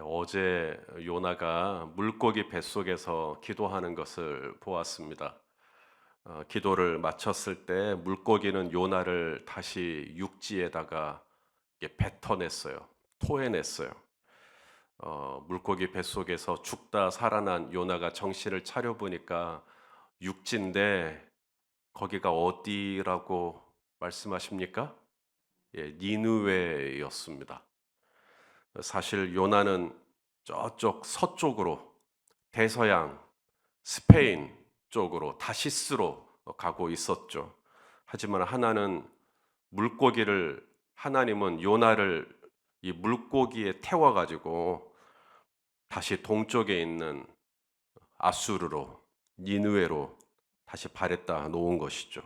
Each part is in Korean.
어제 요나가 물고기 뱃속에서 기도하는 것을 보았습니다. 기도를 마쳤을 때 물고기는 요나를 다시 육지에다가 뱉어냈어요. 토해냈어요. 물고기 뱃속에서 죽다 살아난 요나가 정신을 차려보니까 육지인데 거기가 어디라고 말씀하십니까? 예, 니느웨였습니다. 사실 요나는 저쪽 서쪽으로 대서양 스페인 쪽으로 다시스로 가고 있었죠. 하지만 하나님은 요나를 이 물고기에 태워 가지고 다시 동쪽에 있는 아수르로 니느웨로 다시 발에다 놓은 것이죠.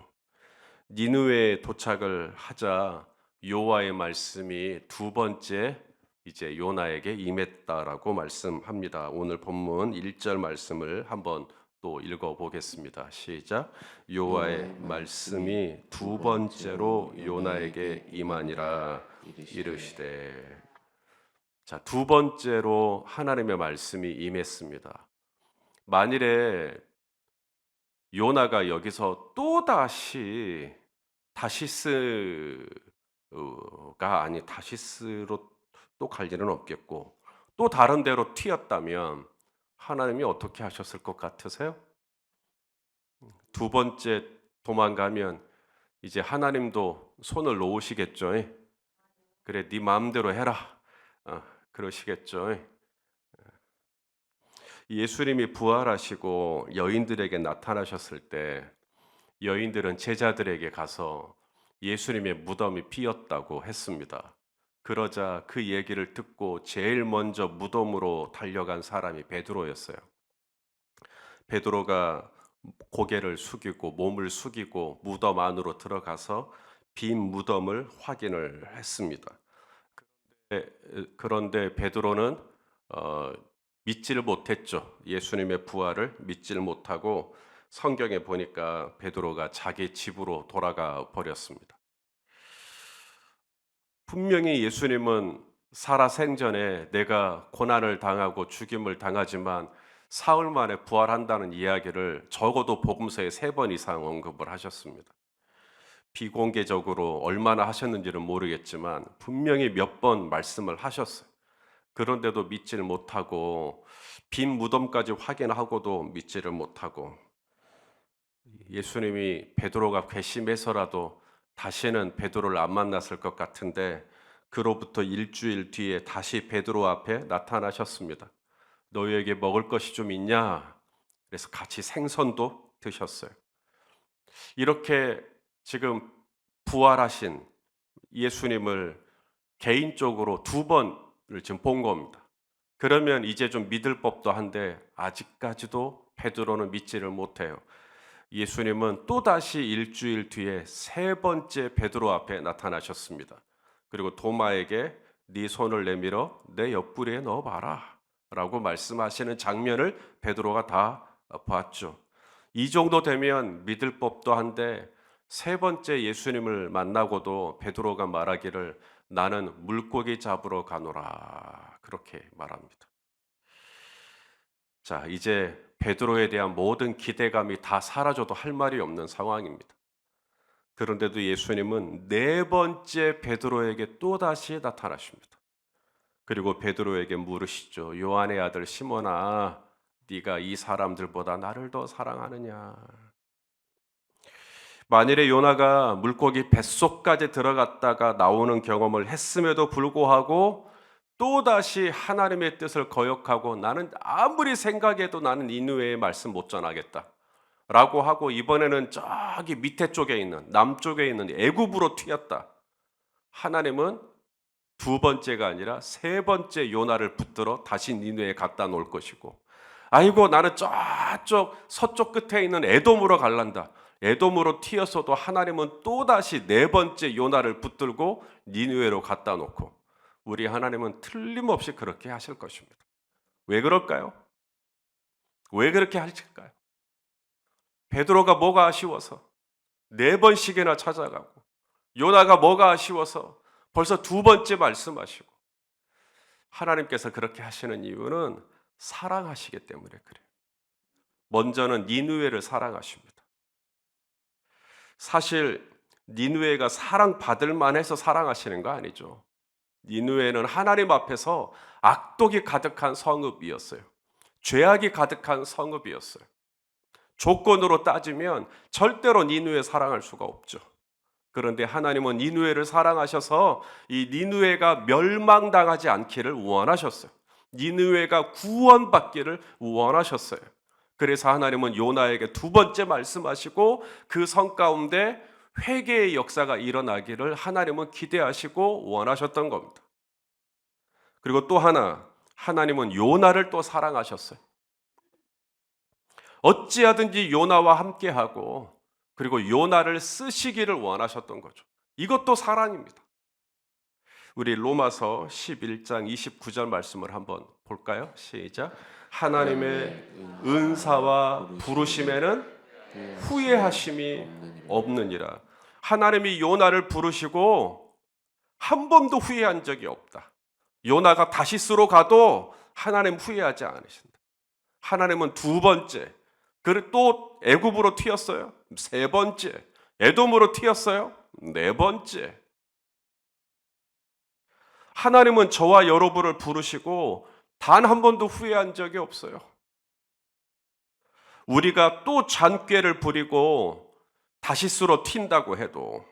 니느웨에 도착을 하자 여호와의 말씀이 두 번째 이제 요나에게 임했다라고 말씀합니다. 오늘 본문 1절 말씀을 한번 또 읽어 보겠습니다. 시작. 여호와의 말씀이 두 번째로 요나에게 임하니라 이르시되. 자, 두 번째로 하나님의 말씀이 임했습니다. 만일에 요나가 여기서 또다시 다시스로 또 갈 일은 없겠고 또 다른 데로 튀었다면 하나님이 어떻게 하셨을 것 같으세요? 두 번째 도망가면 이제 하나님도 손을 놓으시겠죠. 그래, 네 마음대로 해라. 그러시겠죠. 예수님이 부활하시고 여인들에게 나타나셨을 때 여인들은 제자들에게 가서 예수님의 무덤이 비었다고 했습니다. 그러자 그 얘기를 듣고 제일 먼저 무덤으로 달려간 사람이 베드로였어요. 베드로가 고개를 숙이고 몸을 숙이고 무덤 안으로 들어가서 빈 무덤을 확인을 했습니다. 그런데 베드로는 믿지를 못했죠. 예수님의 부활을 믿지를 못하고 성경에 보니까 베드로가 자기 집으로 돌아가 버렸습니다. 분명히 예수님은 살아생전에 내가 고난을 당하고 죽임을 당하지만 사흘 만에 부활한다는 이야기를 적어도 복음서에 3번 이상 언급을 하셨습니다. 비공개적으로 얼마나 하셨는지는 모르겠지만 분명히 몇 번 말씀을 하셨어요. 그런데도 믿지를 못하고 빈 무덤까지 확인하고도 믿지를 못하고 예수님이 베드로가 괘씸해서라도 다시는 베드로를 안 만났을 것 같은데 그로부터 일주일 뒤에 다시 베드로 앞에 나타나셨습니다. 너희에게 먹을 것이 좀 있냐? 그래서 같이 생선도 드셨어요. 이렇게 지금 부활하신 예수님을 개인적으로 2번을 지금 본 겁니다. 그러면 이제 좀 믿을 법도 한데 아직까지도 베드로는 믿지를 못해요. 예수님은 또다시 일주일 뒤에 3번째 베드로 앞에 나타나셨습니다. 그리고 도마에게 네 손을 내밀어 내 옆구리에 넣어봐라 라고 말씀하시는 장면을 베드로가 다 봤죠. 이 정도 되면 믿을 법도 한데 3번째 예수님을 만나고도 베드로가 말하기를 나는 물고기 잡으러 가노라 그렇게 말합니다. 자, 이제 베드로에 대한 모든 기대감이 다 사라져도 할 말이 없는 상황입니다. 그런데도 예수님은 4번째 베드로에게 또다시 나타나십니다. 그리고 베드로에게 물으시죠. 요한의 아들 시몬아, 네가 이 사람들보다 나를 더 사랑하느냐? 만일에 요나가 물고기 뱃속까지 들어갔다가 나오는 경험을 했음에도 불구하고 또다시 하나님의 뜻을 거역하고 나는 아무리 생각해도 나는 니느웨의 말씀 못 전하겠다 라고 하고 이번에는 저기 밑에 쪽에 있는 남쪽에 있는 애굽으로 튀었다. 하나님은 2번째가 아니라 3번째 요나를 붙들어 다시 니느웨에 갖다 놓을 것이고 아이고 나는 저쪽 서쪽 끝에 있는 에돔으로 갈란다. 에돔으로 튀었어도 하나님은 또다시 4번째 요나를 붙들고 니느웨로 갖다 놓고 우리 하나님은 틀림없이 그렇게 하실 것입니다. 왜 그럴까요? 왜 그렇게 하실까요? 베드로가 뭐가 아쉬워서 4번씩이나 찾아가고 요나가 뭐가 아쉬워서 벌써 2번째 말씀하시고 하나님께서 그렇게 하시는 이유는 사랑하시기 때문에 그래요. 먼저는 니느웨를 사랑하십니다. 사실 니느웨가 사랑받을 만해서 사랑하시는 거 아니죠. 니느웨는 하나님 앞에서 악독이 가득한 성읍이었어요. 죄악이 가득한 성읍이었어요. 조건으로 따지면 절대로 니느웨 사랑할 수가 없죠. 그런데 하나님은 니느웨를 사랑하셔서 이 니느웨가 멸망당하지 않기를 원하셨어요. 니느웨가 구원받기를 원하셨어요. 그래서 하나님은 요나에게 두 번째 말씀하시고 그 성 가운데 회개의 역사가 일어나기를 하나님은 기대하시고 원하셨던 겁니다. 그리고 또 하나, 하나님은 요나를 또 사랑하셨어요. 어찌하든지 요나와 함께하고 그리고 요나를 쓰시기를 원하셨던 거죠. 이것도 사랑입니다. 우리 로마서 11장 29절 말씀을 한번 볼까요? 시작. 하나님의 은사와 부르심에는 후회하심이 없느니라. 하나님이 요나를 부르시고 한 번도 후회한 적이 없다. 요나가 다시스로 가도 하나님 후회하지 않으신다. 하나님은 두 번째, 그리고 또 애굽으로 튀었어요. 세 번째, 에돔으로 튀었어요. 네 번째. 하나님은 저와 여러분을 부르시고 단 한 번도 후회한 적이 없어요. 우리가 또 잔꾀를 부리고 다시스로 튄다고 해도,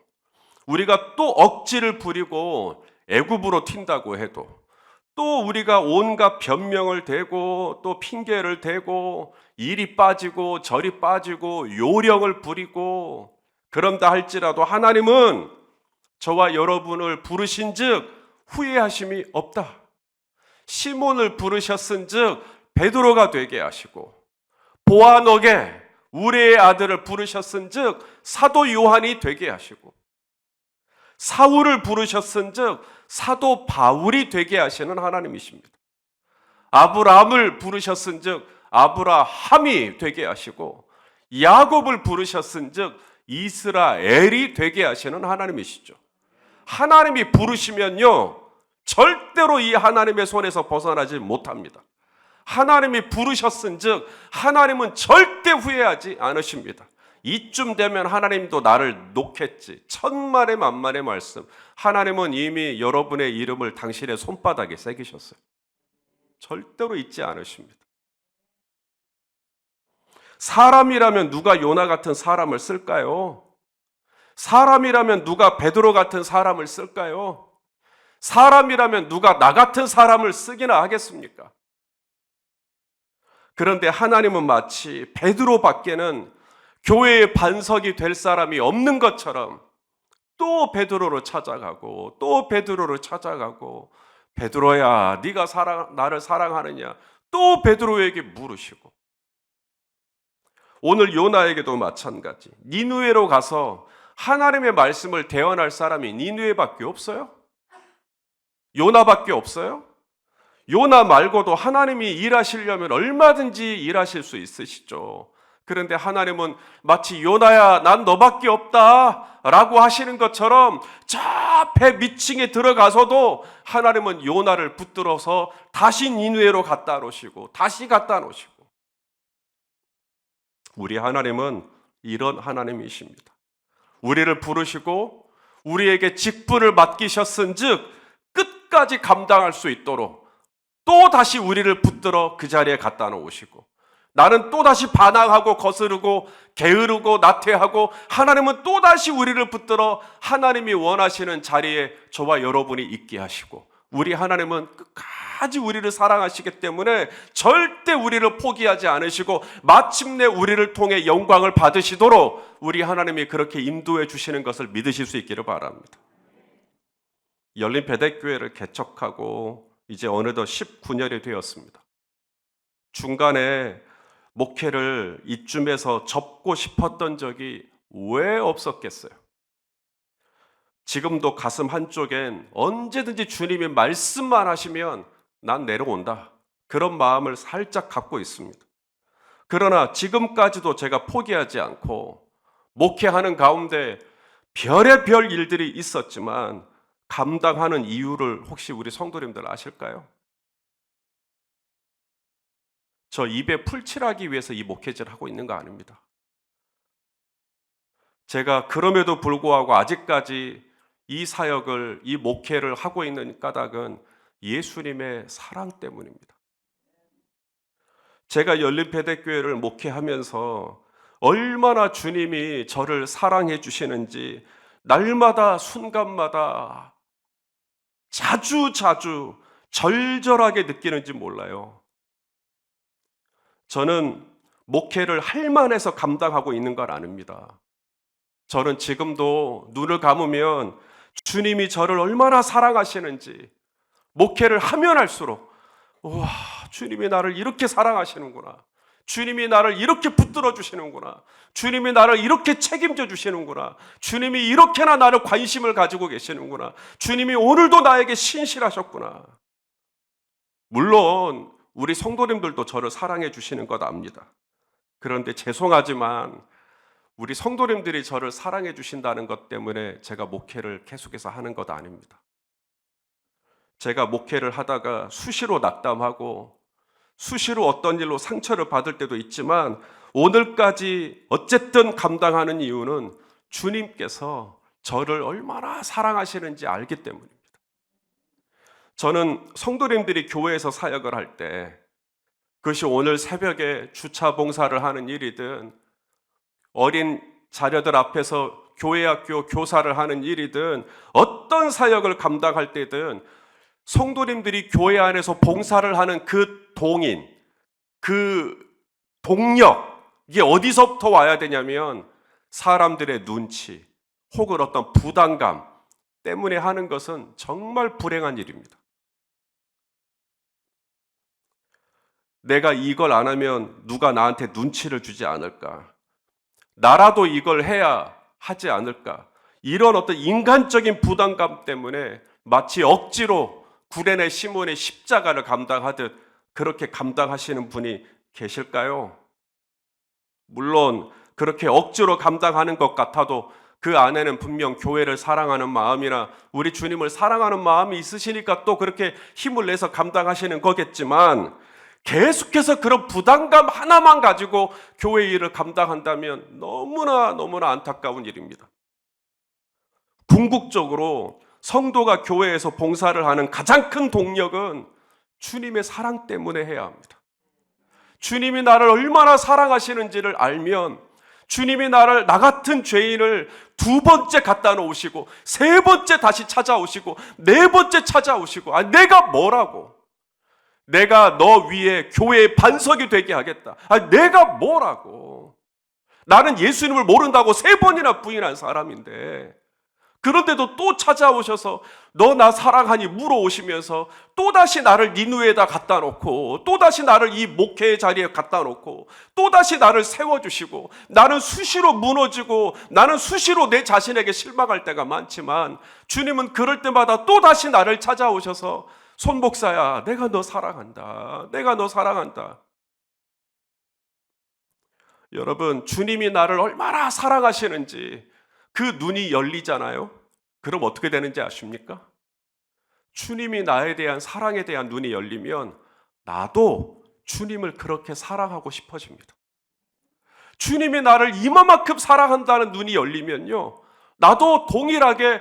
우리가 또 억지를 부리고 애굽으로 튄다고 해도, 또 우리가 온갖 변명을 대고 또 핑계를 대고 이리 빠지고 저리 빠지고 요령을 부리고 그런다 할지라도 하나님은 저와 여러분을 부르신즉 후회하심이 없다. 시몬을 부르셨은즉 베드로가 되게 하시고, 보아너게 우레의 아들을 부르셨은즉 사도 요한이 되게 하시고, 사울을 부르셨은즉 사도 바울이 되게 하시는 하나님이십니다. 아브라함을 부르셨은즉 아브라함이 되게 하시고, 야곱을 부르셨은즉 이스라엘이 되게 하시는 하나님이시죠. 하나님이 부르시면요, 절대로 이 하나님의 손에서 벗어나지 못합니다. 하나님이 부르셨은즉 하나님은 절대 후회하지 않으십니다. 이쯤 되면 하나님도 나를 놓겠지. 천만의 만만의 말씀. 하나님은 이미 여러분의 이름을 당신의 손바닥에 새기셨어요. 절대로 잊지 않으십니다. 사람이라면 누가 요나 같은 사람을 쓸까요? 사람이라면 누가 베드로 같은 사람을 쓸까요? 사람이라면 누가 나 같은 사람을 쓰기나 하겠습니까? 그런데 하나님은 마치 베드로밖에는 교회의 반석이 될 사람이 없는 것처럼 또 베드로를 찾아가고 또 베드로를 찾아가고, 베드로야 네가 나를 사랑하느냐, 또 베드로에게 물으시고, 오늘 요나에게도 마찬가지. 니느웨로 가서 하나님의 말씀을 대언할 사람이 니느웨밖에 없어요? 요나밖에 없어요? 요나 말고도 하나님이 일하시려면 얼마든지 일하실 수 있으시죠. 그런데 하나님은 마치 요나야 난 너밖에 없다 라고 하시는 것처럼 저 배 밑층에 들어가서도 하나님은 요나를 붙들어서 다시 니느웨로 갖다 놓으시고 다시 갖다 놓으시고, 우리 하나님은 이런 하나님이십니다. 우리를 부르시고 우리에게 직분을 맡기셨은즉 끝까지 감당할 수 있도록 또 다시 우리를 붙들어 그 자리에 갖다 놓으시고, 나는 또다시 반항하고 거스르고 게으르고 나태하고, 하나님은 또다시 우리를 붙들어 하나님이 원하시는 자리에 저와 여러분이 있게 하시고, 우리 하나님은 끝까지 우리를 사랑하시기 때문에 절대 우리를 포기하지 않으시고 마침내 우리를 통해 영광을 받으시도록 우리 하나님이 그렇게 인도해 주시는 것을 믿으실 수 있기를 바랍니다. 열린 배대교회를 개척하고 이제 어느덧 19년이 되었습니다. 중간에 목회를 이쯤에서 접고 싶었던 적이 왜 없었겠어요? 지금도 가슴 한쪽엔 언제든지 주님이 말씀만 하시면 난 내려온다, 그런 마음을 살짝 갖고 있습니다. 그러나 지금까지도 제가 포기하지 않고 목회하는 가운데 별의별 일들이 있었지만 감당하는 이유를 혹시 우리 성도님들 아실까요? 저 입에 풀칠하기 위해서 이 목회제를 하고 있는 거 아닙니다. 제가 그럼에도 불구하고 아직까지 이 사역을, 이 목회를 하고 있는 까닭은 예수님의 사랑 때문입니다. 제가 열린배대교회를 목회하면서 얼마나 주님이 저를 사랑해 주시는지 날마다 순간마다 자주 절절하게 느끼는지 몰라요. 저는 목회를 할 만해서 감당하고 있는 걸 아닙니다. 저는 지금도 눈을 감으면 주님이 저를 얼마나 사랑하시는지 목회를 하면 할수록 와, 주님이 나를 이렇게 사랑하시는구나. 주님이 나를 이렇게 붙들어 주시는구나. 주님이 나를 이렇게 책임져 주시는구나. 주님이 이렇게나 나를 관심을 가지고 계시는구나. 주님이 오늘도 나에게 신실하셨구나. 물론 우리 성도님들도 저를 사랑해 주시는 것 압니다. 그런데 죄송하지만 우리 성도님들이 저를 사랑해 주신다는 것 때문에 제가 목회를 계속해서 하는 것 아닙니다. 제가 목회를 하다가 수시로 낙담하고 수시로 어떤 일로 상처를 받을 때도 있지만 오늘까지 어쨌든 감당하는 이유는 주님께서 저를 얼마나 사랑하시는지 알기 때문입니다. 저는 성도님들이 교회에서 사역을 할 때 그것이 오늘 새벽에 주차 봉사를 하는 일이든 어린 자녀들 앞에서 교회학교 교사를 하는 일이든 어떤 사역을 감당할 때든 성도님들이 교회 안에서 봉사를 하는 그 동인, 그 동력, 이게 어디서부터 와야 되냐면 사람들의 눈치 혹은 어떤 부담감 때문에 하는 것은 정말 불행한 일입니다. 내가 이걸 안 하면 누가 나한테 눈치를 주지 않을까? 나라도 이걸 해야 하지 않을까? 이런 어떤 인간적인 부담감 때문에 마치 억지로 구레네 시몬의 십자가를 감당하듯 그렇게 감당하시는 분이 계실까요? 물론 그렇게 억지로 감당하는 것 같아도 그 안에는 분명 교회를 사랑하는 마음이나 우리 주님을 사랑하는 마음이 있으시니까 또 그렇게 힘을 내서 감당하시는 거겠지만 계속해서 그런 부담감 하나만 가지고 교회 일을 감당한다면 너무나 안타까운 일입니다. 궁극적으로 성도가 교회에서 봉사를 하는 가장 큰 동력은 주님의 사랑 때문에 해야 합니다. 주님이 나를 얼마나 사랑하시는지를 알면 주님이 나를 나 같은 죄인을 두 번째 갖다 놓으시고 세 번째 다시 찾아오시고 네 번째 찾아오시고 내가 뭐라고? 내가 너 위에 교회의 반석이 되게 하겠다. 내가 뭐라고? 나는 예수님을 모른다고 세 번이나 부인한 사람인데 그런데도 또 찾아오셔서 너 나 사랑하니 물어오시면서 또다시 나를 니누에다 갖다 놓고 또다시 나를 이 목회의 자리에 갖다 놓고 또다시 나를 세워주시고 나는 수시로 무너지고 나는 수시로 내 자신에게 실망할 때가 많지만 주님은 그럴 때마다 또다시 나를 찾아오셔서 손 목사야, 내가 너 사랑한다. 내가 너 사랑한다. 여러분, 주님이 나를 얼마나 사랑하시는지 그 눈이 열리잖아요. 그럼 어떻게 되는지 아십니까? 주님이 나에 대한 사랑에 대한 눈이 열리면 나도 주님을 그렇게 사랑하고 싶어집니다. 주님이 나를 이만큼 사랑한다는 눈이 열리면요, 나도 동일하게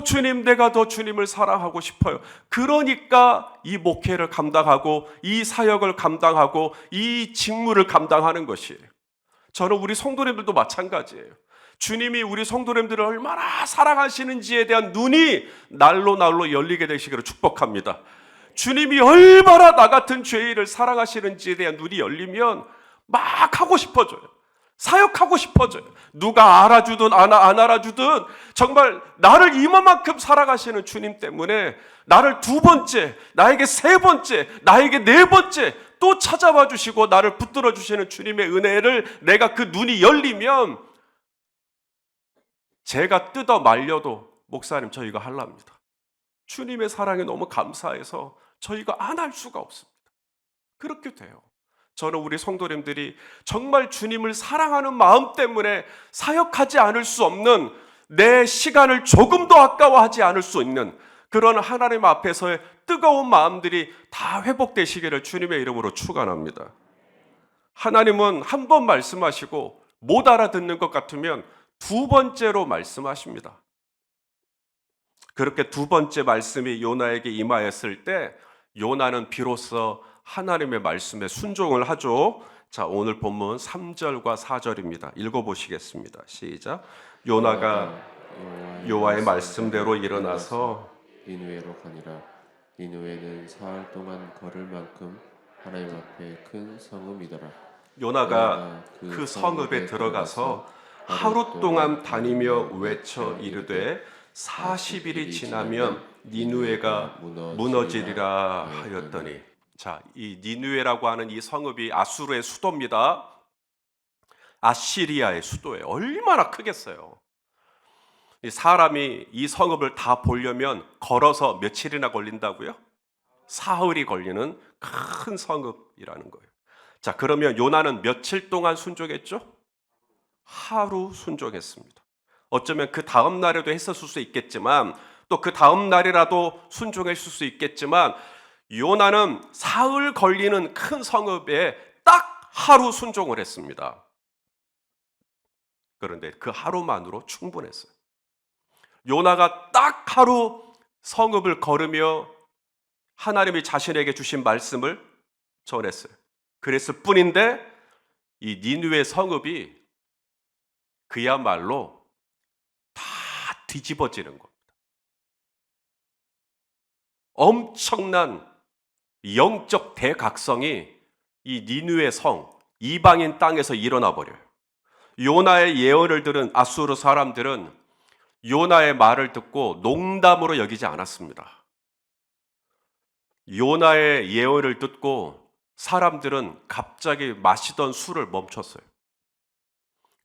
주님, 내가 더 주님을 사랑하고 싶어요. 그러니까 이 목회를 감당하고 이 사역을 감당하고 이 직무를 감당하는 것이에요. 저는 우리 성도님들도 마찬가지예요. 주님이 우리 성도님들을 얼마나 사랑하시는지에 대한 눈이 날로 열리게 되시기를 축복합니다. 주님이 얼마나 나 같은 죄인을 사랑하시는지에 대한 눈이 열리면 막 하고 싶어져요. 사역하고 싶어져요. 누가 알아주든 안 알아주든 정말 나를 이만큼 사랑하시는 주님 때문에 나를 두 번째, 나에게 세 번째, 나에게 네 번째 또 찾아와 주시고 나를 붙들어 주시는 주님의 은혜를 내가 그 눈이 열리면 제가 뜯어 말려도 목사님 저 이거 하랍니다. 주님의 사랑에 너무 감사해서 저 이거 안 할 수가 없습니다. 그렇게 돼요. 저는 우리 성도님들이 정말 주님을 사랑하는 마음 때문에 사역하지 않을 수 없는, 내 시간을 조금도 아까워하지 않을 수 있는 그런 하나님 앞에서의 뜨거운 마음들이 다 회복되시기를 주님의 이름으로 축원합니다. 하나님은 한 번 말씀하시고 못 알아듣는 것 같으면 두 번째로 말씀하십니다. 그렇게 두 번째 말씀이 요나에게 임하였을 때 요나는 비로소 하나님의 말씀에 순종을 하죠. 자, 오늘 본문 3절과 4절입니다. 읽어보시겠습니다. 시작. 요나가 여호와의 말씀대로 일어나서 니느웨로 가니라. 니느웨는 사흘 동안 걸을 만큼 하나님 앞에 큰 성읍이더라. 요나가 그 성읍에 들어가서 하루 동안 다니며 외쳐 이르되 40일이 지나면 니느웨가 무너지리라 하였더니, 자, 이 니느웨라고 하는 이 성읍이 아수르의 수도입니다. 아시리아의 수도예요. 얼마나 크겠어요. 이 사람이 이 성읍을 다 보려면 걸어서 며칠이나 걸린다고요? 사흘이 걸리는 큰 성읍이라는 거예요. 자, 그러면 요나는 며칠 동안 순종했죠? 하루 순종했습니다. 어쩌면 그 다음 날에도 했었을 수 있겠지만, 또 그 다음 날이라도 순종했을 수 있겠지만, 요나는 사흘 걸리는 큰 성읍에 딱 하루 순종을 했습니다. 그런데 그 하루만으로 충분했어요. 요나가 딱 하루 성읍을 걸으며 하나님이 자신에게 주신 말씀을 전했어요. 그랬을 뿐인데 이 니느웨 성읍이 그야말로 다 뒤집어지는 겁니다. 엄청난 영적 대각성이 이 니느웨 성, 이방인 땅에서 일어나 버려요. 요나의 예언을 들은 아수르 사람들은 요나의 말을 듣고 농담으로 여기지 않았습니다. 요나의 예언을 듣고 사람들은 갑자기 마시던 술을 멈췄어요.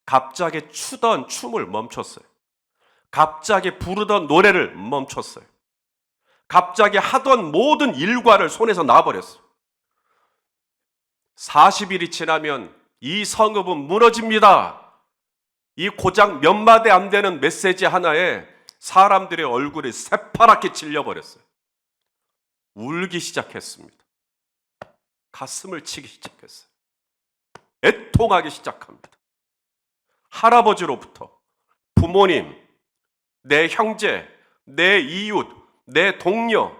갑자기 추던 춤을 멈췄어요. 갑자기 부르던 노래를 멈췄어요. 갑자기 하던 모든 일과를 손에서 놔버렸어요. 40일이 지나면 이 성읍은 무너집니다. 이 고작 몇 마디 안 되는 메시지 하나에 사람들의 얼굴이 새파랗게 질려버렸어요. 울기 시작했습니다. 가슴을 치기 시작했어요. 애통하기 시작합니다. 할아버지로부터 부모님, 내 형제, 내 이웃, 내 동료,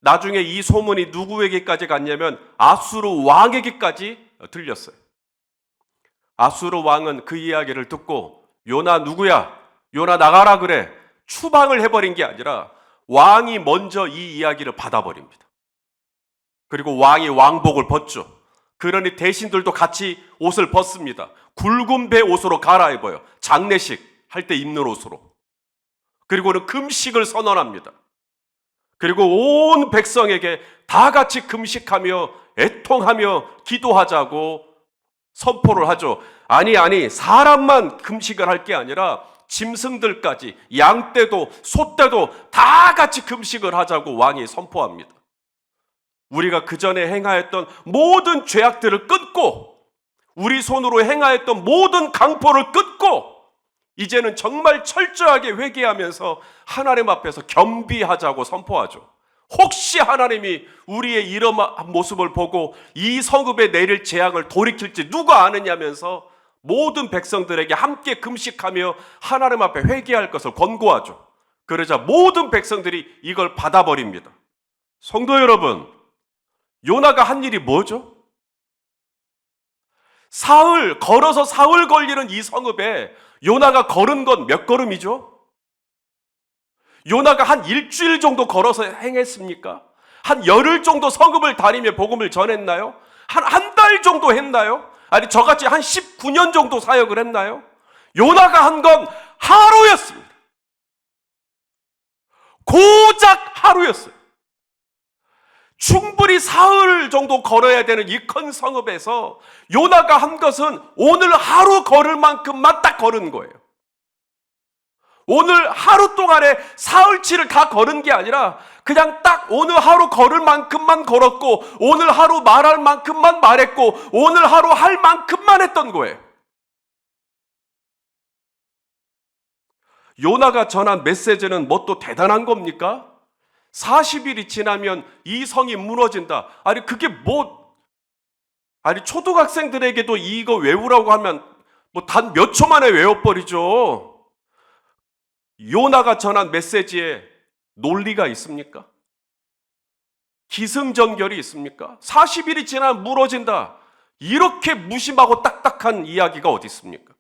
나중에 이 소문이 누구에게까지 갔냐면 아수르 왕에게까지 들렸어요. 아수르 왕은 그 이야기를 듣고 요나 누구야? 요나 나가라 그래. 추방을 해버린 게 아니라 왕이 먼저 이 이야기를 받아버립니다. 그리고 왕이 왕복을 벗죠. 그러니 대신들도 같이 옷을 벗습니다. 굵은 배 옷으로 갈아입어요. 장례식 할 때 입는 옷으로. 그리고는 금식을 선언합니다. 그리고 온 백성에게 다 같이 금식하며 애통하며 기도하자고 선포를 하죠. 아니, 사람만 금식을 할 게 아니라 짐승들까지, 양떼도 소떼도 다 같이 금식을 하자고 왕이 선포합니다. 우리가 그 전에 행하였던 모든 죄악들을 끊고 우리 손으로 행하였던 모든 강포를 끊고 이제는 정말 철저하게 회개하면서 하나님 앞에서 겸비하자고 선포하죠. 혹시 하나님이 우리의 이런 모습을 보고 이 성읍에 내릴 재앙을 돌이킬지 누가 아느냐면서 모든 백성들에게 함께 금식하며 하나님 앞에 회개할 것을 권고하죠. 그러자 모든 백성들이 이걸 받아버립니다. 성도 여러분, 요나가 한 일이 뭐죠? 걸어서 사흘 걸리는 이 성읍에 요나가 걸은 건 몇 걸음이죠? 요나가 한 일주일 정도 걸어서 행했습니까? 한 열흘 정도 성읍을 다니며 복음을 전했나요? 한 달 정도 했나요? 아니, 저같이 한 19년 정도 사역을 했나요? 요나가 한 건 하루였습니다. 고작 하루였어요. 충분히 사흘 정도 걸어야 되는 이 큰 성읍에서 요나가 한 것은 오늘 하루 걸을 만큼만 딱 걸은 거예요. 오늘 하루 동안에 사흘치를 다 걸은 게 아니라 그냥 딱 오늘 하루 걸을 만큼만 걸었고 오늘 하루 말할 만큼만 말했고 오늘 하루 할 만큼만 했던 거예요. 요나가 전한 메시지는 뭐 또 대단한 겁니까? 40일이 지나면 이 성이 무너진다. 아니, 그게 뭐 아니 초등학생들에게도 이거 외우라고 하면 뭐 단 몇 초 만에 외워버리죠. 요나가 전한 메시지에 논리가 있습니까? 기승전결이 있습니까? 40일이 지나면 무너진다. 이렇게 무심하고 딱딱한 이야기가 어디 있습니까?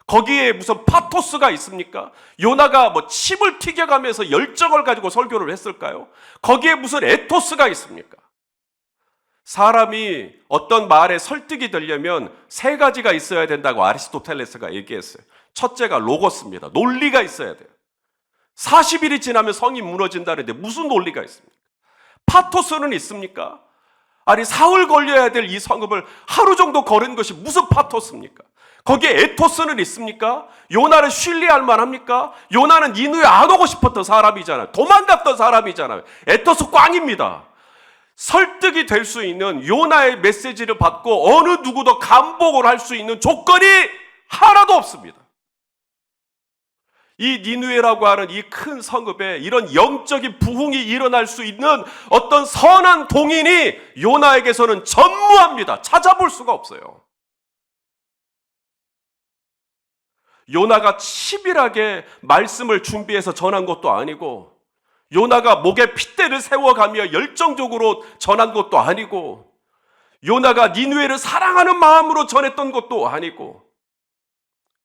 거기에 무슨 파토스가 있습니까? 요나가 뭐 침을 튀겨가면서 열정을 가지고 설교를 했을까요? 거기에 무슨 에토스가 있습니까? 사람이 어떤 말에 설득이 되려면 세 가지가 있어야 된다고 아리스토텔레스가 얘기했어요. 첫째가 로고스입니다. 논리가 있어야 돼요. 40일이 지나면 성이 무너진다는데 무슨 논리가 있습니까? 파토스는 있습니까? 아니 사흘 걸려야 될 이 성읍을 하루 정도 걸은 것이 무슨 파토스입니까? 거기에 에토스는 있습니까? 요나를 신뢰할 만합니까? 요나는 니누에 안 오고 싶었던 사람이잖아요. 도망갔던 사람이잖아요. 에토스 꽝입니다. 설득이 될 수 있는 요나의 메시지를 받고 어느 누구도 감복을 할 수 있는 조건이 하나도 없습니다. 이 니누에라고 하는 이 큰 성읍에 이런 영적인 부흥이 일어날 수 있는 어떤 선한 동인이 요나에게서는 전무합니다. 찾아볼 수가 없어요. 요나가 치밀하게 말씀을 준비해서 전한 것도 아니고, 요나가 목에 핏대를 세워가며 열정적으로 전한 것도 아니고, 요나가 니누에를 사랑하는 마음으로 전했던 것도 아니고,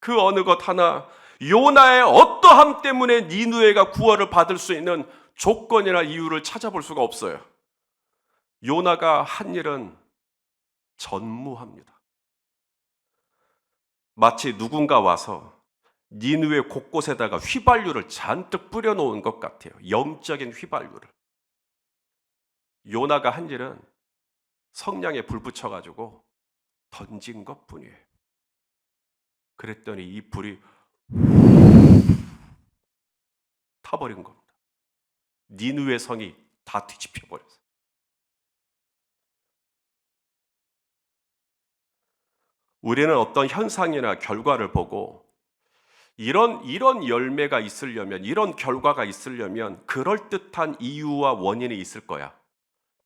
그 어느 것 하나 요나의 어떠함 때문에 니누에가 구원을 받을 수 있는 조건이나 이유를 찾아볼 수가 없어요. 요나가 한 일은 전무합니다. 마치 누군가 와서 니누에 곳곳에다가 휘발유를 잔뜩 뿌려놓은 것 같아요. 영적인 휘발유를. 요나가 한 일은 성냥에 불 붙여가지고 던진 것뿐이에요. 그랬더니 이 불이 타버린 겁니다. 니누의 성이 다 뒤집혀 버렸어요. 우리는 어떤 현상이나 결과를 보고 이런 열매가 있으려면, 이런 결과가 있으려면 그럴듯한 이유와 원인이 있을 거야.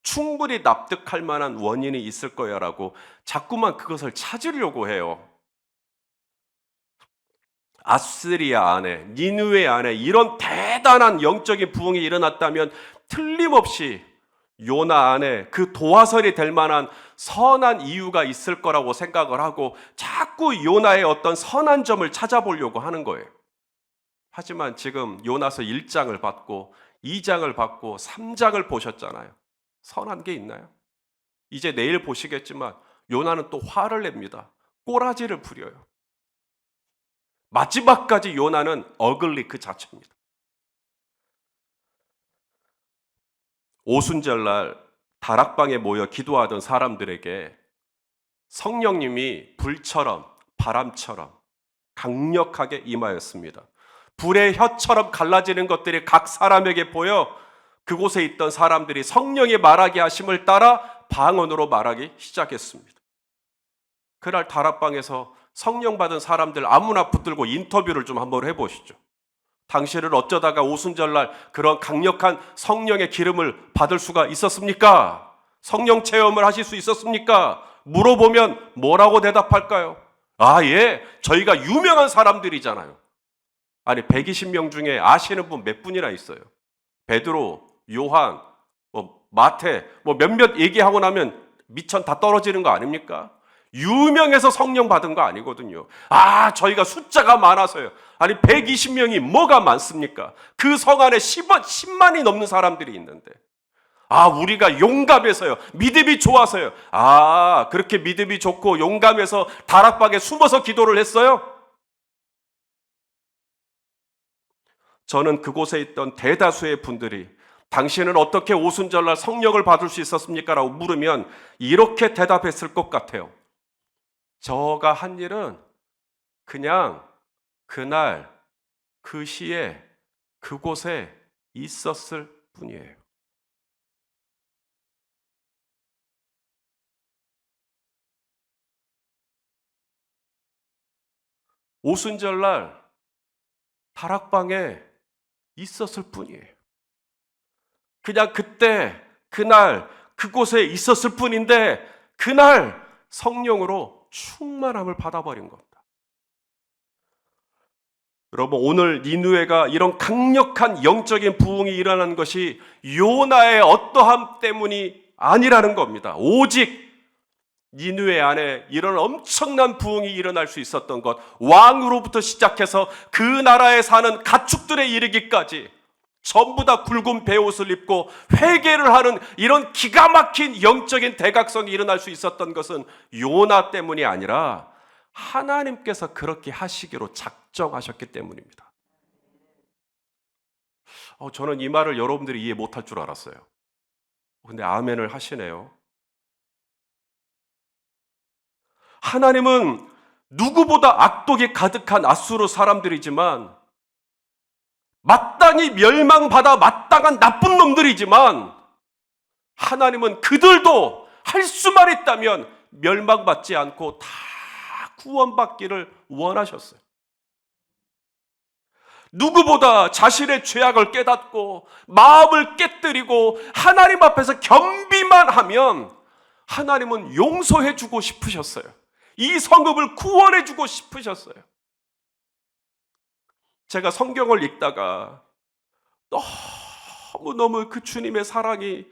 충분히 납득할 만한 원인이 있을 거야라고 자꾸만 그것을 찾으려고 해요. 아스리아 안에, 니느웨 안에 이런 대단한 영적인 부흥이 일어났다면 틀림없이 요나 안에 그 도화설이 될 만한 선한 이유가 있을 거라고 생각을 하고 자꾸 요나의 어떤 선한 점을 찾아보려고 하는 거예요. 하지만 지금 요나서 1장을 받고 2장을 받고 3장을 보셨잖아요. 선한 게 있나요? 이제 내일 보시겠지만 요나는 또 화를 냅니다. 꼬라지를 부려요. 마지막까지 요나는 어글리 그 자체입니다. 오순절날 다락방에 모여 기도하던 사람들에게 성령님이 불처럼 바람처럼 강력하게 임하였습니다. 불의 혀처럼 갈라지는 것들이 각 사람에게 보여 그곳에 있던 사람들이 성령의 말하게 하심을 따라 방언으로 말하기 시작했습니다. 그날 다락방에서 성령 받은 사람들 아무나 붙들고 인터뷰를 좀 한번 해보시죠. 당신은 어쩌다가 오순절날 그런 강력한 성령의 기름을 받을 수가 있었습니까? 성령 체험을 하실 수 있었습니까? 물어보면 뭐라고 대답할까요? 아, 예, 저희가 유명한 사람들이잖아요. 아니, 120명 중에 아시는 분 몇 분이나 있어요? 베드로, 요한, 마태, 몇몇 얘기하고 나면 미천 다 떨어지는 거 아닙니까? 유명해서 성령 받은 거 아니거든요. 아, 저희가 숫자가 많아서요. 아니, 120명이 뭐가 많습니까? 그 성 안에 10만이 넘는 사람들이 있는데. 아, 우리가 용감해서요. 믿음이 좋아서요. 아, 그렇게 믿음이 좋고 용감해서 다락방에 숨어서 기도를 했어요? 저는 그곳에 있던 대다수의 분들이 당신은 어떻게 오순절날 성령을 받을 수 있었습니까? 라고 물으면 이렇게 대답했을 것 같아요. 저가 한 일은 그냥 그날 그 시에 그곳에 있었을 뿐이에요. 오순절날 다락방에 있었을 뿐이에요. 그냥 그때 그날 그곳에 있었을 뿐인데 그날 성령으로 충만함을 받아버린 겁니다. 여러분, 오늘 니느웨가 이런 강력한 영적인 부흥이 일어난 것이 요나의 어떠함 때문이 아니라는 겁니다. 오직 니느웨 안에 이런 엄청난 부흥이 일어날 수 있었던 것, 왕으로부터 시작해서 그 나라에 사는 가축들에 이르기까지 전부 다 굵은 베옷을 입고 회개를 하는 이런 기가 막힌 영적인 대각성이 일어날 수 있었던 것은 요나 때문이 아니라 하나님께서 그렇게 하시기로 작정하셨기 때문입니다. 저는 이 말을 여러분들이 이해 못할 줄 알았어요. 근데 아멘을 하시네요. 하나님은 누구보다 악독이 가득한 앗수르 사람들이지만, 마땅히 멸망받아 마땅한 나쁜 놈들이지만, 하나님은 그들도 할 수만 있다면 멸망받지 않고 다 구원받기를 원하셨어요. 누구보다 자신의 죄악을 깨닫고 마음을 깨뜨리고 하나님 앞에서 겸비만 하면 하나님은 용서해 주고 싶으셨어요. 이 성읍을 구원해 주고 싶으셨어요. 제가 성경을 읽다가 너무너무 그 주님의 사랑이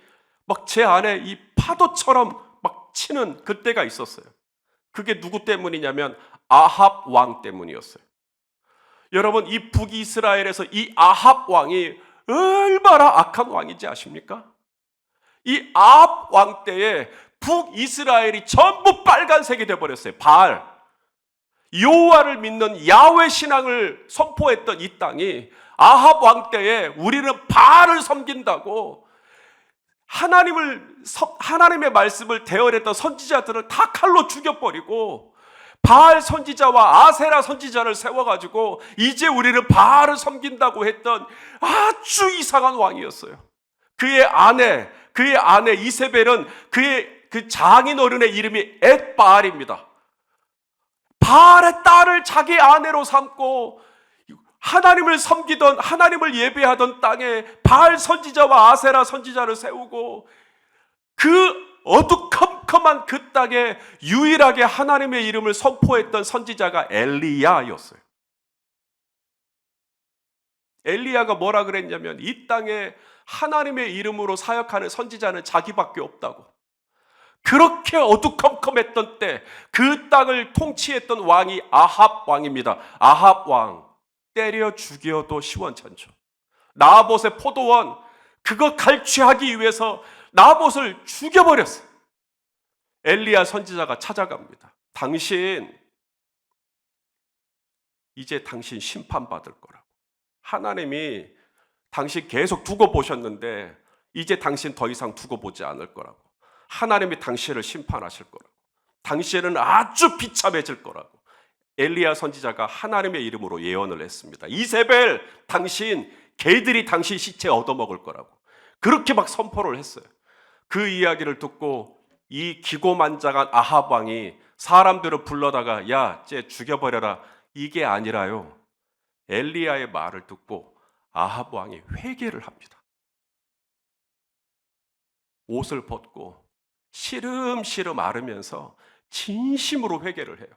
막 제 안에 이 파도처럼 막 치는 그때가 있었어요. 그게 누구 때문이냐면 아합 왕 때문이었어요. 여러분, 이 북이스라엘에서 이 아합 왕이 얼마나 악한 왕인지 아십니까? 이 아합 왕 때에 북이스라엘이 전부 빨간색이 되어버렸어요. 바알, 여호와를 믿는 야훼 신앙을 선포했던 이 땅이 아합 왕 때에 우리는 바알을 섬긴다고 하나님의 말씀을 대언했던 선지자들을 다 칼로 죽여버리고 바알 선지자와 아세라 선지자를 세워가지고 이제 우리는 바알을 섬긴다고 했던 아주 이상한 왕이었어요. 그의 아내 이세벨은 그의 그 장인어른의 이름이 엣바알입니다. 바알의 딸을 자기 아내로 삼고 하나님을 섬기던, 하나님을 예배하던 땅에 바알 선지자와 아세라 선지자를 세우고 그 어두컴컴한 그 땅에 유일하게 하나님의 이름을 선포했던 선지자가 엘리야였어요. 엘리야가 뭐라 그랬냐면 이 땅에 하나님의 이름으로 사역하는 선지자는 자기밖에 없다고. 그렇게 어두컴컴했던 때 그 땅을 통치했던 왕이 아합 왕입니다. 아합 왕 때려 죽여도 시원찮죠. 나봇의 포도원 그거 갈취하기 위해서 나봇을 죽여버렸어요. 엘리야 선지자가 찾아갑니다. 이제 당신 심판받을 거라고. 하나님이 당신 계속 두고 보셨는데 이제 당신 더 이상 두고 보지 않을 거라고. 하나님이 당신을 심판하실 거라고. 당신은 아주 비참해질 거라고. 엘리야 선지자가 하나님의 이름으로 예언을 했습니다. 이세벨, 개들이 당신 시체 얻어먹을 거라고. 그렇게 막 선포를 했어요. 그 이야기를 듣고 이 기고만장한 아합 왕이 사람들을 불러다가 야, 쟤 죽여버려라. 이게 아니라요. 엘리야의 말을 듣고 아합 왕이 회개를 합니다. 옷을 벗고 시름시름 앓으면서 진심으로 회개를 해요.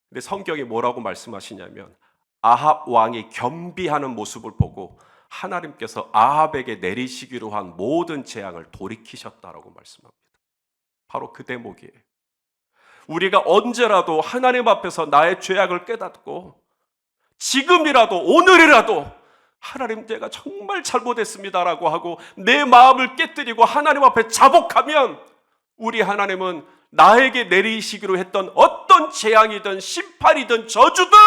근데 성경이 뭐라고 말씀하시냐면 아합 왕이 겸비하는 모습을 보고 하나님께서 아합에게 내리시기로 한 모든 재앙을 돌이키셨다라고 말씀합니다. 바로 그 대목이에요. 우리가 언제라도 하나님 앞에서 나의 죄악을 깨닫고 지금이라도 오늘이라도 하나님 제가 정말 잘못했습니다라고 하고 내 마음을 깨뜨리고 하나님 앞에 자복하면 우리 하나님은 나에게 내리시기로 했던 어떤 재앙이든 심판이든 저주든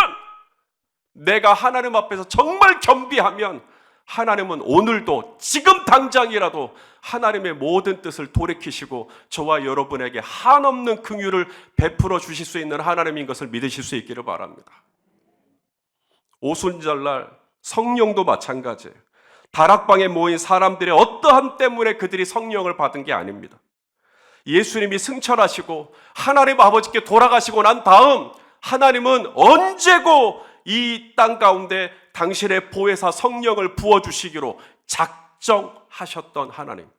내가 하나님 앞에서 정말 겸비하면 하나님은 오늘도 지금 당장이라도 하나님의 모든 뜻을 돌이키시고 저와 여러분에게 한없는 긍휼을 베풀어 주실 수 있는 하나님인 것을 믿으실 수 있기를 바랍니다. 오순절날 성령도 마찬가지예요. 다락방에 모인 사람들의 어떠함 때문에 그들이 성령을 받은 게 아닙니다. 예수님이 승천하시고 하나님 아버지께 돌아가시고 난 다음 하나님은 언제고 이 땅 가운데 당신의 보혜사 성령을 부어주시기로 작정하셨던 하나님.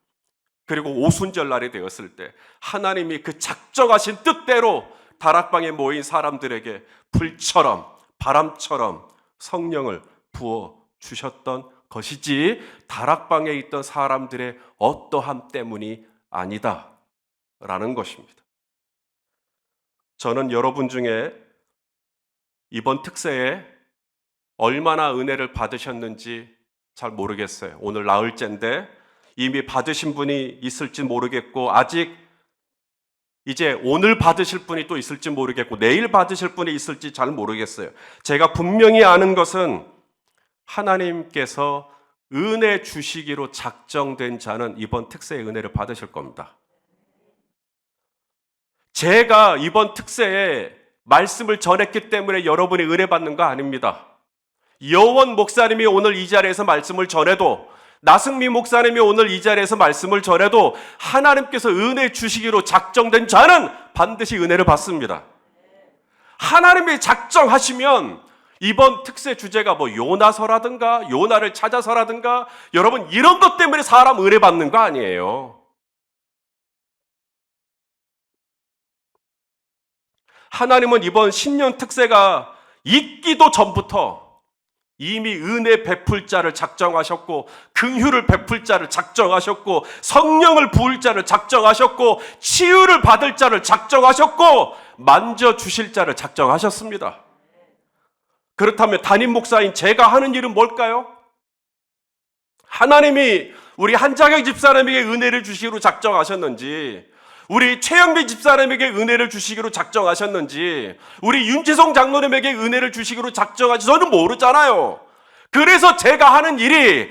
그리고 오순절날이 되었을 때 하나님이 그 작정하신 뜻대로 다락방에 모인 사람들에게 불처럼 바람처럼 성령을 부어 주셨던 것이지 다락방에 있던 사람들의 어떠함 때문이 아니다 라는 것입니다. 저는 여러분 중에 이번 특세에 얼마나 은혜를 받으셨는지 잘 모르겠어요. 오늘 나흘째인데 이미 받으신 분이 있을지 모르겠고, 아직 이제 오늘 받으실 분이 또 있을지 모르겠고, 내일 받으실 분이 있을지 잘 모르겠어요. 제가 분명히 아는 것은 하나님께서 은혜 주시기로 작정된 자는 이번 특세의 은혜를 받으실 겁니다. 제가 이번 특세에 말씀을 전했기 때문에 여러분이 은혜 받는 거 아닙니다. 여원 목사님이 오늘 이 자리에서 말씀을 전해도, 나승미 목사님이 오늘 이 자리에서 말씀을 전해도 하나님께서 은혜 주시기로 작정된 자는 반드시 은혜를 받습니다. 하나님이 작정하시면 이번 특세 주제가 뭐 요나서라든가 요나를 찾아서라든가, 여러분 이런 것 때문에 사람 은혜 받는 거 아니에요. 하나님은 이번 신년 특세가 있기도 전부터 이미 은혜 베풀 자를 작정하셨고, 긍휼을 베풀 자를 작정하셨고, 성령을 부을 자를 작정하셨고, 치유를 받을 자를 작정하셨고, 만져주실 자를 작정하셨습니다. 그렇다면 담임 목사인 제가 하는 일은 뭘까요? 하나님이 우리 한자경 집사람에게 은혜를 주시기로 작정하셨는지, 우리 최영민 집사람에게 은혜를 주시기로 작정하셨는지, 우리 윤지성 장로님에게 은혜를 주시기로 작정하시, 저는 모르잖아요. 그래서 제가 하는 일이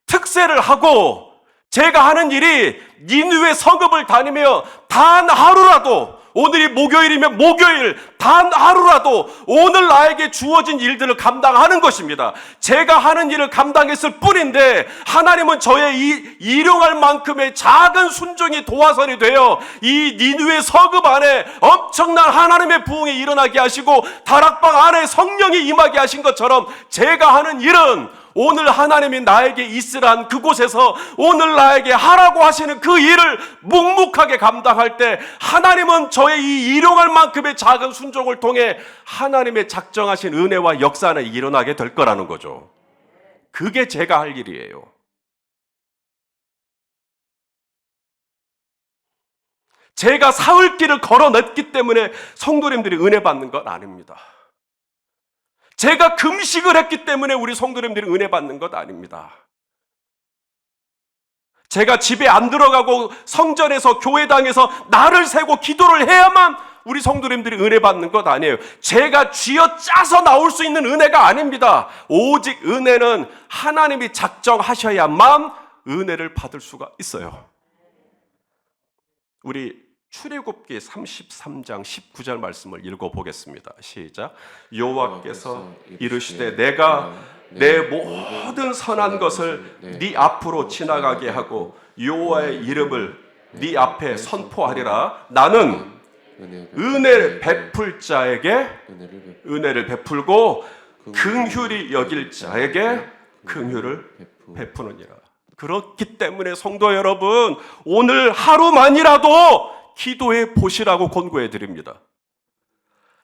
특세를 하고, 제가 하는 일이 니느웨 성읍을 다니며 단 하루라도, 오늘이 목요일이면 목요일 단 하루라도 오늘 나에게 주어진 일들을 감당하는 것입니다. 제가 하는 일을 감당했을 뿐인데 하나님은 저의 이 일용할 만큼의 작은 순종이 도화선이 되어 이 니느웨 성읍 안에 엄청난 하나님의 부흥이 일어나게 하시고 다락방 안에 성령이 임하게 하신 것처럼, 제가 하는 일은 오늘 하나님이 나에게 있으란 그곳에서 오늘 나에게 하라고 하시는 그 일을 묵묵하게 감당할 때 하나님은 저의 이 일용할 만큼의 작은 순종을 통해 하나님의 작정하신 은혜와 역사는 일어나게 될 거라는 거죠. 그게 제가 할 일이에요. 제가 사흘길을 걸어냈기 때문에 성도님들이 은혜 받는 건 아닙니다. 제가 금식을 했기 때문에 우리 성도님들이 은혜 받는 것 아닙니다. 제가 집에 안 들어가고 성전에서 교회당에서 날을 새고 기도를 해야만 우리 성도님들이 은혜 받는 것 아니에요. 제가 쥐어짜서 나올 수 있는 은혜가 아닙니다. 오직 은혜는 하나님이 작정하셔야만 은혜를 받을 수가 있어요. 우리 출애굽기 33장 19절 말씀을 읽어보겠습니다. 시작. 여호와께서 이르시되 내가 내 모든 선한 것을 네 앞으로 지나가게 하고 여호와의 이름을 네 앞에 선포하리라. 나는 은혜를 베풀 자에게 은혜를 베풀고 긍휼히 여길 자에게 긍휼을 베푸느니라. 그렇기 때문에 성도 여러분, 오늘 하루만이라도 기도해 보시라고 권고해 드립니다.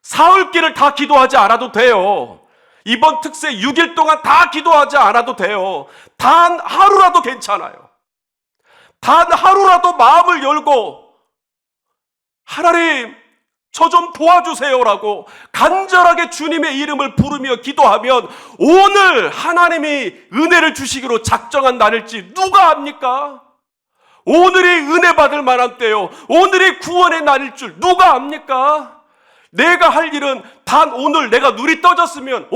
사흘길을 다 기도하지 않아도 돼요. 이번 특세 6일 동안 다 기도하지 않아도 돼요. 단 하루라도 괜찮아요. 단 하루라도 마음을 열고 하나님 저 좀 도와주세요라고 간절하게 주님의 이름을 부르며 기도하면 오늘 하나님이 은혜를 주시기로 작정한 날일지 누가 압니까? 오늘이 은혜 받을 만한 때요, 오늘이 구원의 날일 줄 누가 압니까? 내가 할 일은 단 오늘 내가 눈이 떠졌으면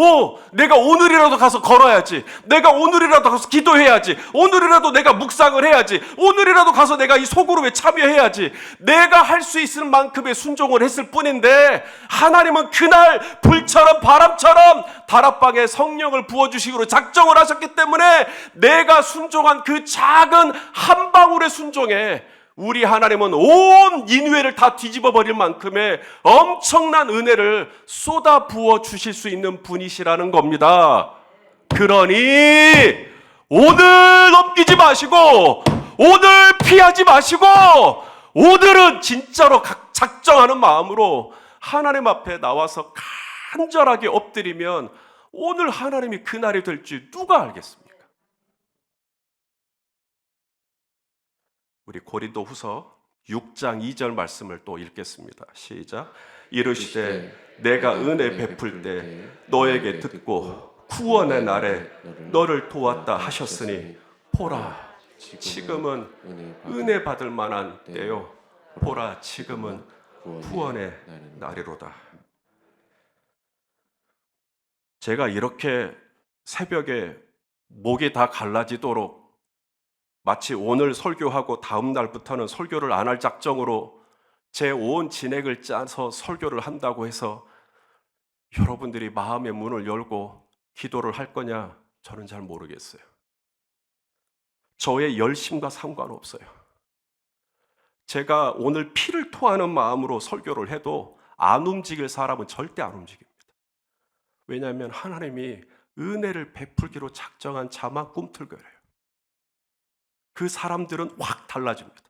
내가 오늘이라도 가서 걸어야지, 내가 오늘이라도 가서 기도해야지, 오늘이라도 내가 묵상을 해야지, 오늘이라도 가서 내가 이 소그룹에 참여해야지, 내가 할 수 있을 만큼의 순종을 했을 뿐인데 하나님은 그날 불처럼 바람처럼 다락방에 성령을 부어주시기로 작정을 하셨기 때문에 내가 순종한 그 작은 한 방울의 순종에 우리 하나님은 온 인회를 다 뒤집어 버릴 만큼의 엄청난 은혜를 쏟아 부어 주실 수 있는 분이시라는 겁니다. 그러니 오늘 넘기지 마시고 오늘 피하지 마시고 오늘은 진짜로 작정하는 마음으로 하나님 앞에 나와서 간절하게 엎드리면 오늘 하나님이 그날이 될지 누가 알겠습니까? 우리 고린도후서 6장 2절 말씀을 또 읽겠습니다. 시작. 이르시되 내가 은혜 베풀 때 너에게 듣고 구원의 날에 너를 도왔다 하셨으니 보라 지금은 은혜 받을 만한 때요 보라 지금은 구원의 날이로다. 제가 이렇게 새벽에 목이 다 갈라지도록 마치 오늘 설교하고 다음 날부터는 설교를 안 할 작정으로 제 온 진액을 짜서 설교를 한다고 해서 여러분들이 마음의 문을 열고 기도를 할 거냐? 저는 잘 모르겠어요. 저의 열심과 상관없어요. 제가 오늘 피를 토하는 마음으로 설교를 해도 안 움직일 사람은 절대 안 움직입니다. 왜냐하면 하나님이 은혜를 베풀기로 작정한 자만 꿈틀거려요. 그 사람들은 확 달라집니다.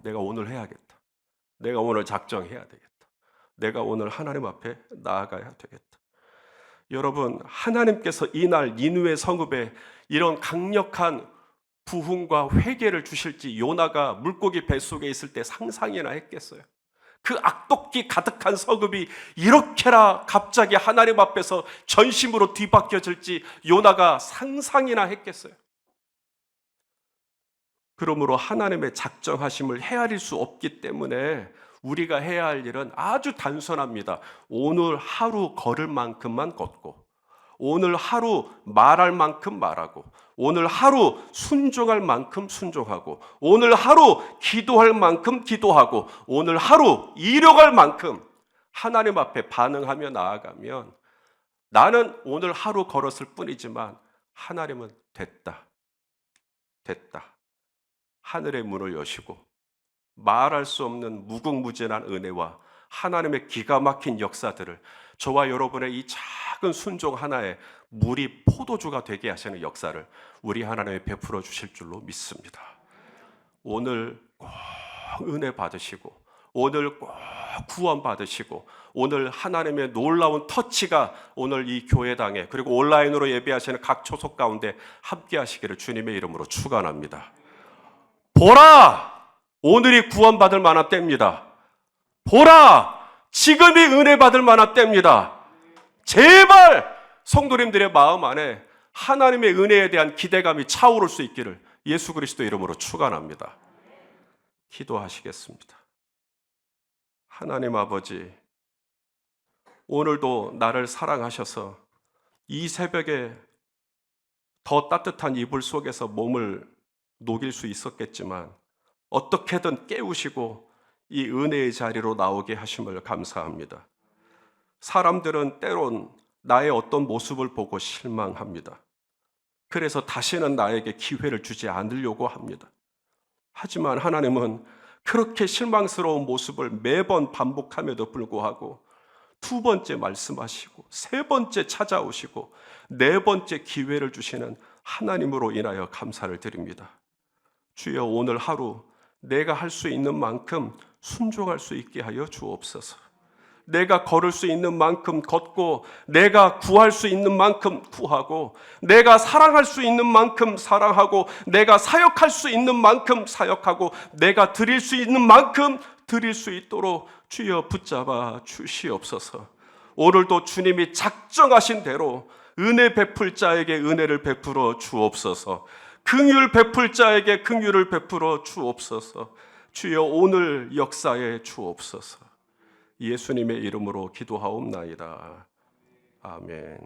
내가 오늘 해야겠다. 내가 오늘 작정해야 되겠다. 내가 오늘 하나님 앞에 나아가야 되겠다. 여러분, 하나님께서 이날 니느웨 성읍에 이런 강력한 부흥과 회개를 주실지 요나가 물고기 뱃속에 있을 때 상상이나 했겠어요? 그 악독기 가득한 성읍이 이렇게나 갑자기 하나님 앞에서 전심으로 뒤바뀌어질지 요나가 상상이나 했겠어요? 그러므로 하나님의 작정하심을 헤아릴 수 없기 때문에 우리가 해야 할 일은 아주 단순합니다. 오늘 하루 걸을 만큼만 걷고, 오늘 하루 말할 만큼 말하고, 오늘 하루 순종할 만큼 순종하고, 오늘 하루 기도할 만큼 기도하고, 오늘 하루 이뤄갈 만큼 하나님 앞에 반응하며 나아가면 나는 오늘 하루 걸었을 뿐이지만 하나님은 됐다. 하늘의 문을 여시고 말할 수 없는 무궁무진한 은혜와 하나님의 기가 막힌 역사들을 저와 여러분의 이 작은 순종 하나에 물이 포도주가 되게 하시는 역사를 우리 하나님이 베풀어 주실 줄로 믿습니다. 오늘 꼭 은혜 받으시고 오늘 꼭 구원 받으시고 오늘 하나님의 놀라운 터치가 오늘 이 교회당에 그리고 온라인으로 예배하시는 각 초속 가운데 함께 하시기를 주님의 이름으로 축원합니다. 보라! 오늘이 구원받을 만한 때입니다. 보라! 지금이 은혜 받을 만한 때입니다. 제발 성도님들의 마음 안에 하나님의 은혜에 대한 기대감이 차오를 수 있기를 예수 그리스도 이름으로 축원합니다. 기도하시겠습니다. 하나님 아버지, 오늘도 나를 사랑하셔서 이 새벽에 더 따뜻한 이불 속에서 몸을 녹일 수 있었겠지만 어떻게든 깨우시고 이 은혜의 자리로 나오게 하심을 감사합니다. 사람들은 때론 나의 어떤 모습을 보고 실망합니다. 그래서 다시는 나에게 기회를 주지 않으려고 합니다. 하지만 하나님은 그렇게 실망스러운 모습을 매번 반복함에도 불구하고 두 번째 말씀하시고 세 번째 찾아오시고 네 번째 기회를 주시는 하나님으로 인하여 감사를 드립니다. 주여 오늘 하루 내가 할 수 있는 만큼 순종할 수 있게 하여 주옵소서. 내가 걸을 수 있는 만큼 걷고 내가 구할 수 있는 만큼 구하고 내가 사랑할 수 있는 만큼 사랑하고 내가 사역할 수 있는 만큼 사역하고 내가 드릴 수 있는 만큼 드릴 수 있도록 주여 붙잡아 주시옵소서. 오늘도 주님이 작정하신 대로 은혜 베풀 자에게 은혜를 베풀어 주옵소서. 긍휼 베풀 자에게 긍휼을 베풀어 주옵소서. 주여 오늘 역사에 주옵소서. 예수님의 이름으로 기도하옵나이다. 아멘.